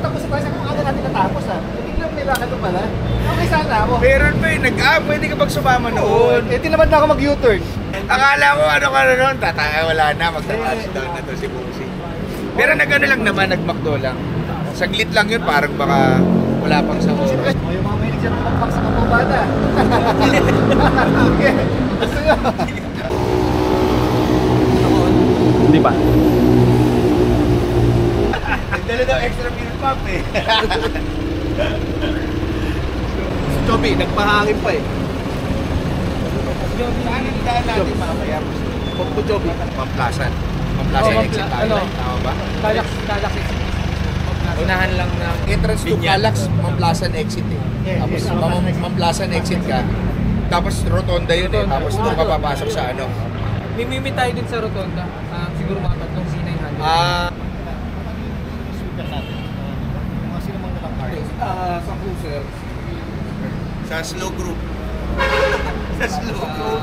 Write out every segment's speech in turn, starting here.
tapos sa basa kung ano natin natapos ah. Tingnan nila ka doon pala. Okay sana ako. Meron pa eh, pwede ka bang sumama noon? Eh, tinamad na ako mag-U-turn. Akala ko ano ka na noon, wala na, magta-touchdown na to si Bossy. Pero nag-ano lang naman, nag-McDo lang. Saglit lang yun, parang baka wala pang sa oras. O yung mga mahilig siya pumakpak sa kapabada. Okay. Gusto nyo? Hindi pa. Nagdala daw extra fuel pump eh. Si Chobby, nagpahangin pa eh. Saan ang daan natin mamaya? Pumpo Chobby. Pamplasan. Pamplasan exit tayo. Tama ba? Calax exit. Unahan lang ng entrance to Calax, Mamplasan exit eh. Tapos Mamplasan exit ka. Tapos rotonda yun eh. Tapos doon ka papasok sa ano. Mimimi tayo din sa rotonda. Siguro mga tatlong C900. Mga sino mga nalang cars? Sa cruiser. Sa slow group. Sa slow group.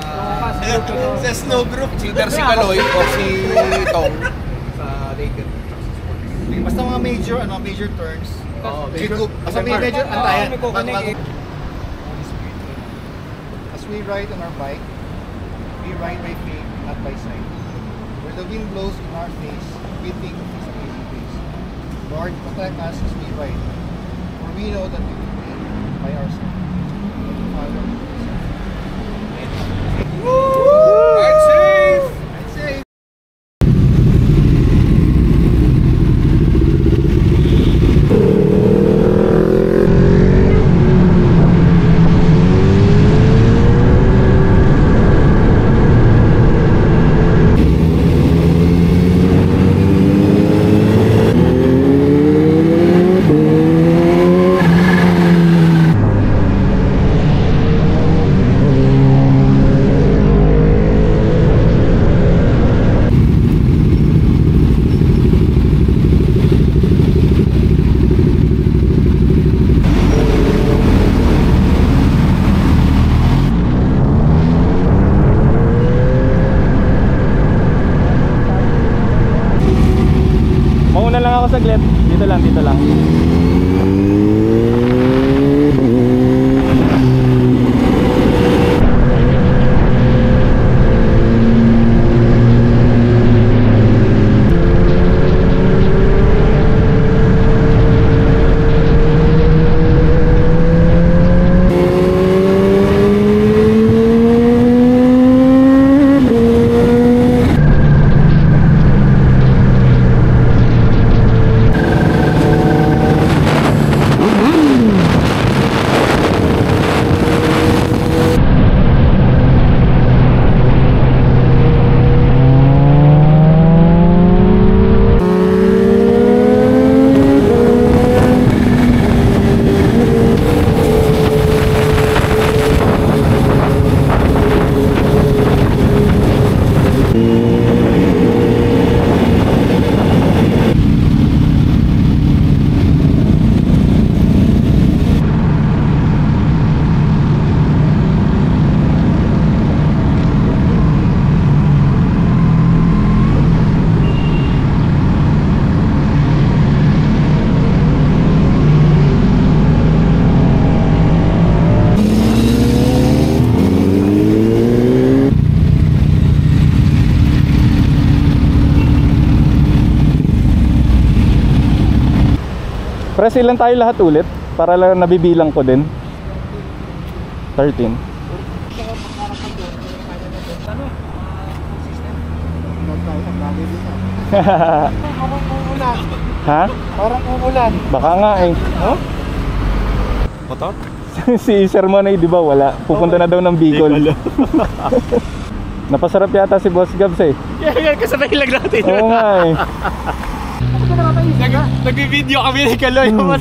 Sa slow group. Either si Kaloy o si Tong. Sa Naked. Basta mga major turns. Basta major antayan. As we ride on our bike, we ride by faith, not by sight. Where the wind blows in our face, we think of His amazing grace. Lord, protect us as we ride, for we know that we will be by our side. Father, Ride safe! I'd say, Mauna lang ako saglit. Dito lang, dito lang. Press ilan tayo lahat ulit para lang nabibilang ko din. 13. Ha? parang umulan. Baka nga eh. Huh? Motor? Si Sir Monay di ba wala? Pupunta na daw ng Bicol. Napasarap yata si Boss Gabs eh. Kaya kasabay lang natin. Oo nga eh. Nag-video kami ni Kaloy. Baka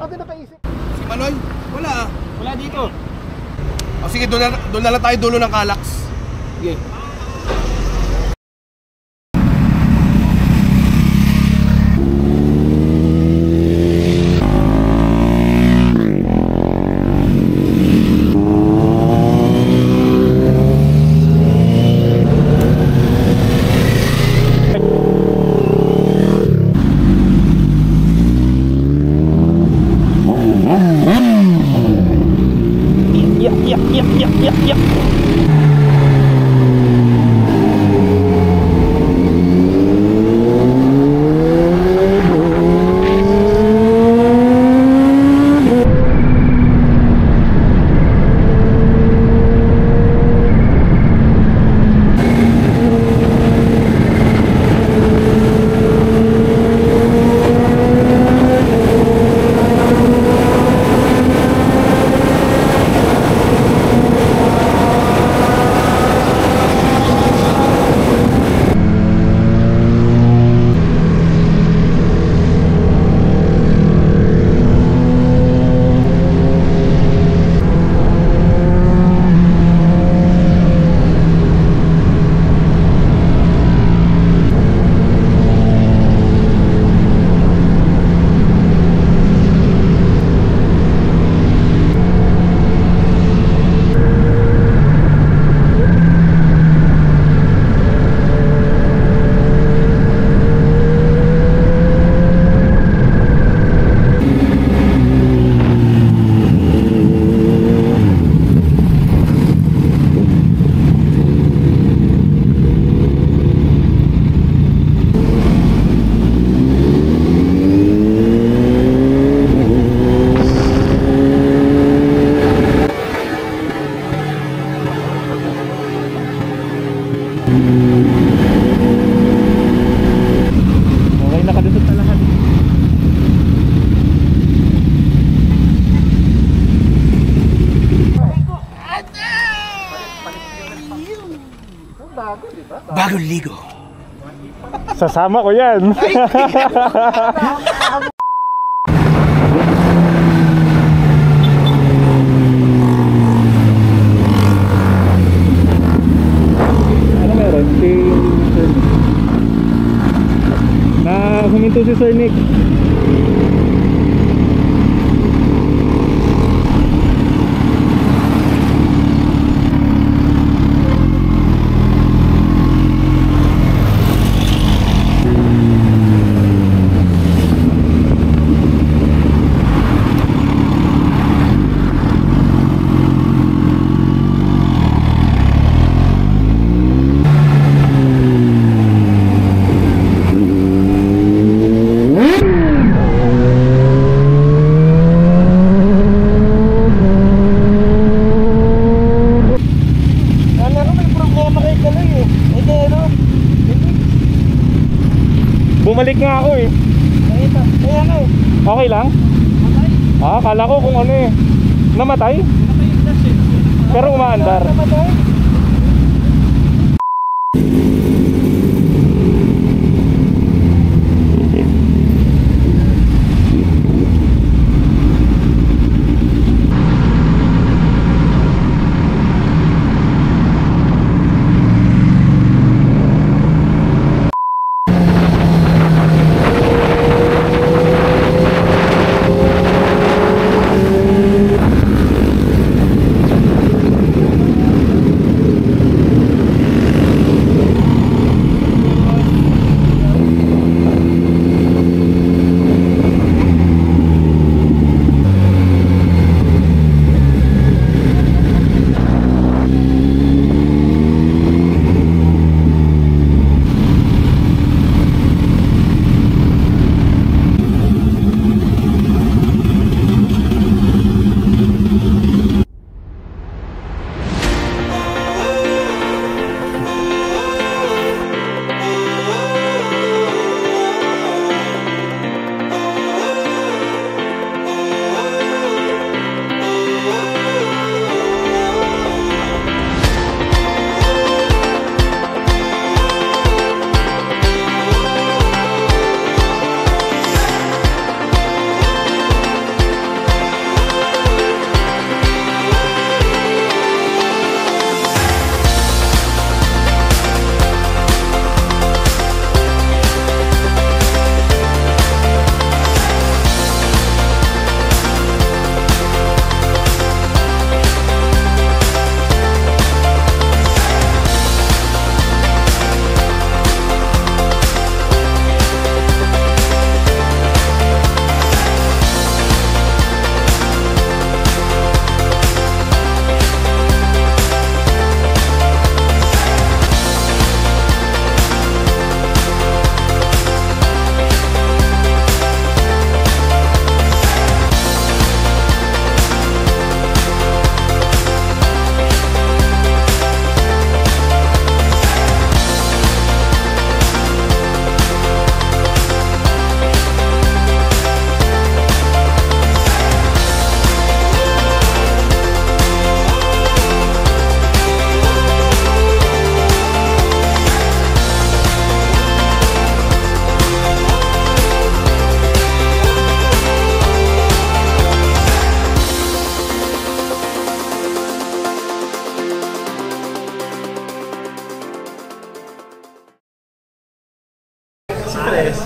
din napaisip. Si Manoy? Wala ah. Wala dito. O sige, doon na lang tayo dulo ng Calax. Sige. Okay, nakadusot na lahat. Bagong ligo. Sasama ko yan. Ano meron? Si Sir Nick. Na huminto si Sir Nick. Bumalik nga ako eh. Okay lang? Ah, kala ko kung ano eh. Namatay? Pero umaandar.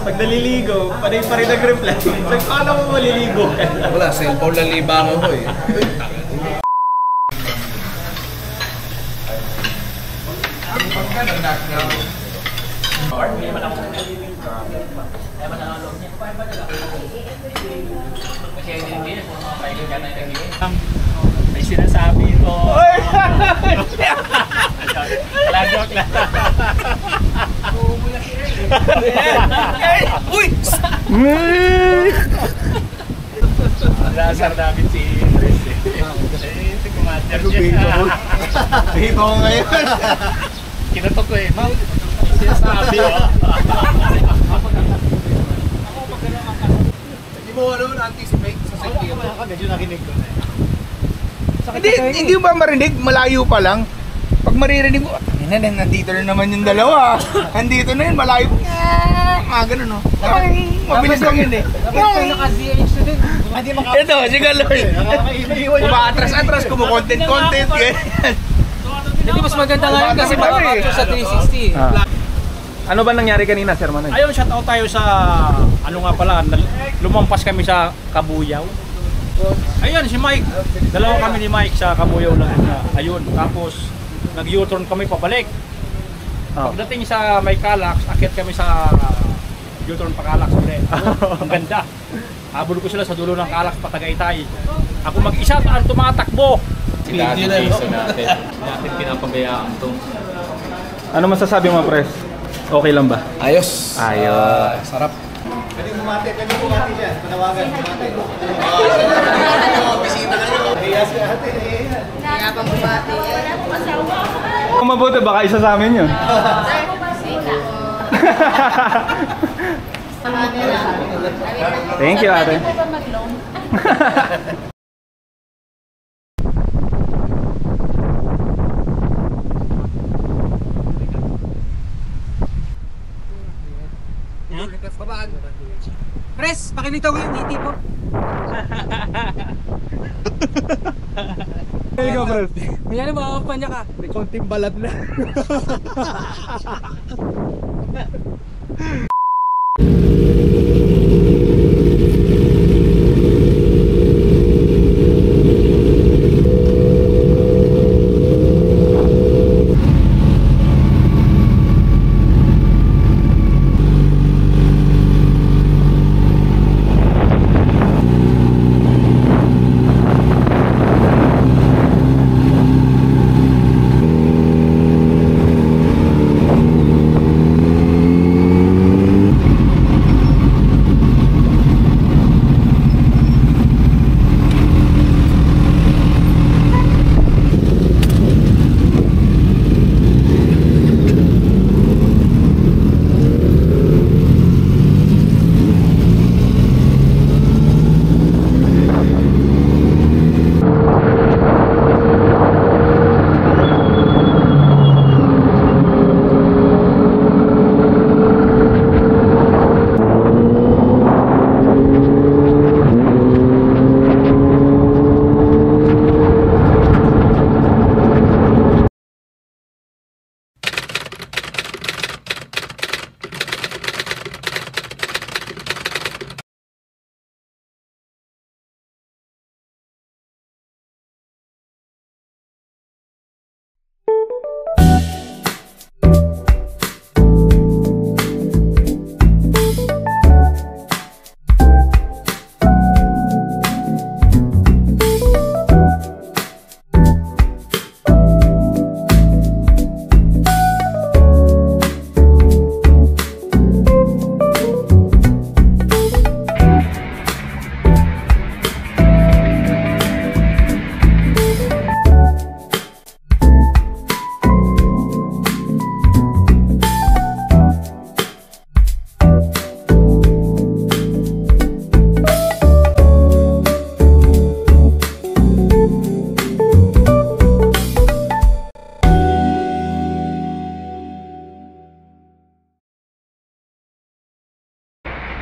Pag naliligo, panay pa rin nag-reply. So, paano mo maliligo ka? Wala, cellphone lang libangan ko eh. May sinasabi ko. Joke lang. Uy! Lasar namin si Chris eh. Si Commander siya. Dito ko ngayon. Kinatok ko eh, ma'am. Sinasabi ko. Hindi mo anticipate sa safety. Medyo nakinig ko na. Hindi ba marinig? Malayo pa lang. Pag maririnig mo, nandito na naman yung dalawa. Nandito na yun, malayo. Ganun no. Mabilis lang yun eh. Naka-DH na din. Ito, si Galoy. Umaatras-atras, kumukontent. Hindi, mas maganda ngayon kasi makakapture sa 360. Ano ba nangyari kanina, Sir Manoy? Ayun, shout out tayo sa, ano nga pala, lumampas kami sa Kabuyaw. Ayun, si Mike. Dalawa kami ni Mike sa Kabuyaw lang. Ayun, tapos nag-U-turn kami pabalik. Pagdating sa may Calax, akyat kami sa U-turn pa Calax ulit. Ang ganda. Habol ko sila sa dulo ng Calax pa Tagaytay. Ako mag-isa, taan tumatakbo. Hindi natin pinapabayaan to. Ano masasabi mo, Pres? Okay lang ba? Ayos. Ayos. Sarap. Pwede bumati dyan. Panawagan, bumati. Bisita na yun. Kaya si ate, Kaya pang bumati. Kung mabuti, baka isa sa amin yun. Thank you, ate. Pres, pakinitaw yung ngiti po. Ikaw, Pres. Yan ang makakapanya ka. may konting balat na.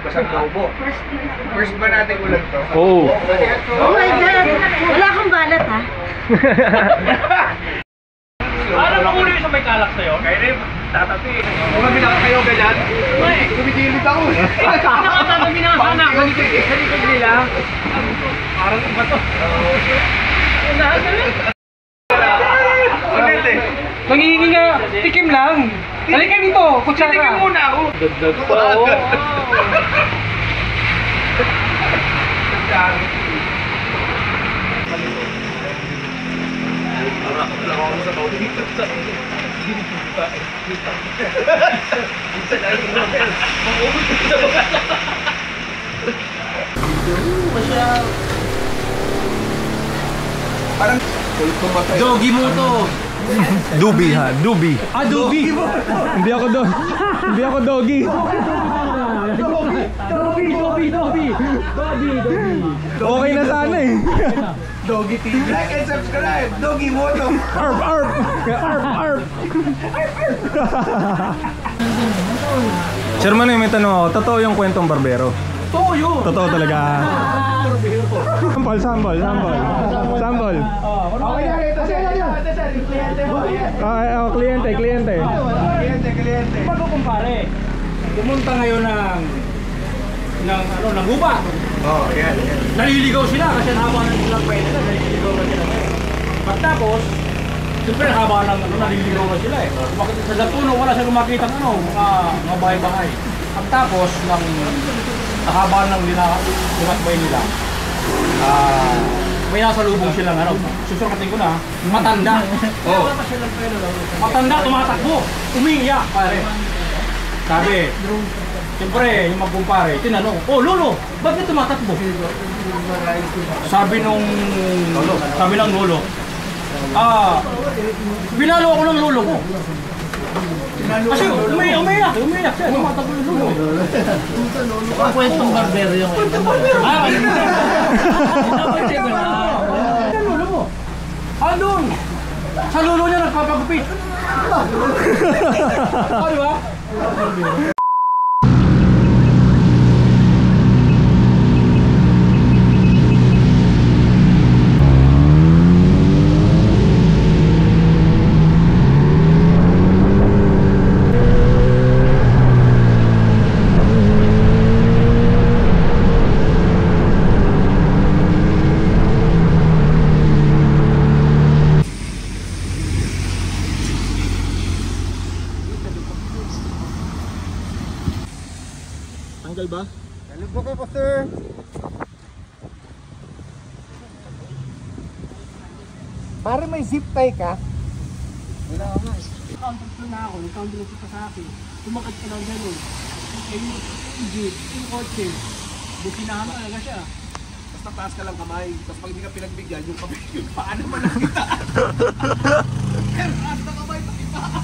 Basang kaubo. First ba natin ulan to? Oh. Oh my God! Wala akong balat ha. Ano ba ulo yung sa may Calax sa'yo? Kaya rin, tatati. Kung kami kayo ganyan, kumitilit ako. Nakatatabi na nga sana. Sa likod nila. Parang iba to. Ulit eh. Nangihingi nga, tikim lang. Halika dito, kutsara. Titigil muna ako. Dagdag pa, oh. Parang doggy mo to. Dubi ha, Dubi. Ah, Dubi! Hindi ako doggy. Dobi! Okay na sana eh. Doggy TV. Like and subscribe. Doggy Moto. Arp. Sir Manoy, may tanong ako. Totoo yung kwentong barbero? Totoo yun! Totoo talaga. Sample. Okay na ito sir. Kliyente. Kliyente. Pagkukumpare, pumunta ngayon ng gubat. Oh, yan. Naliligaw sila kasi haba ng ilang pwede na, naliligaw na sila. Pagtapos, siyempre haba ng naliligaw na sila eh. Bakit sa puno wala silang makita mga bahay-bahay. Pagtapos, haba ng linakbay nila, may nasa lubong silang susurkatin ko na, matanda. Oh. Matanda, tumatakbo, umiiyak pare. Sabi, siyempre, yung magkumpare, tinanong, oh lolo, bakit tumatakbo? Sabi ng lolo, binalo ako ng lolo ko. Kasi umiiyak siya, tumatakbo yung lolo. Ang kwentong barbero yung Lolo mo? Andun! Sa lolo niya nagpapagupit. Di ba? Tanggal ba? Talog ko po, sir. Pare, may zip tie ka? Wala ako nga. Counter na ako, nag-counter pa sa akin. Tumakat ka lang gano'n. Eh yung jeep, yung kotse, bukinahan mo talaga siya. Basta taas ka lang kamay. Tapos pag hindi ka pinagbigyan, yung kamay, yung paa naman nakita. Pero taas na kamay, pati paa.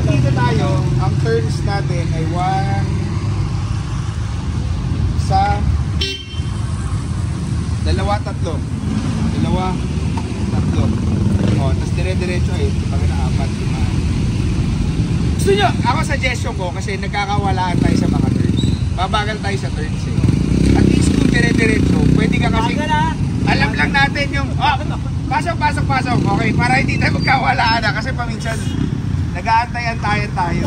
Dito tayo, ang turns natin ay 1, isa, dalawa, tatlo. O, tapos dire-diretso eh. Pag na-apat, 5. Gusto nyo, ako suggestion ko kasi nagkakawalaan tayo sa mga turns. Babagal tayo sa turns eh. At least kung dire-diretso, pwede ka kasi alam lang natin yung pasok. Okay, para hindi tayo magkawalaan na kasi paminsan nag-aantayan tayo.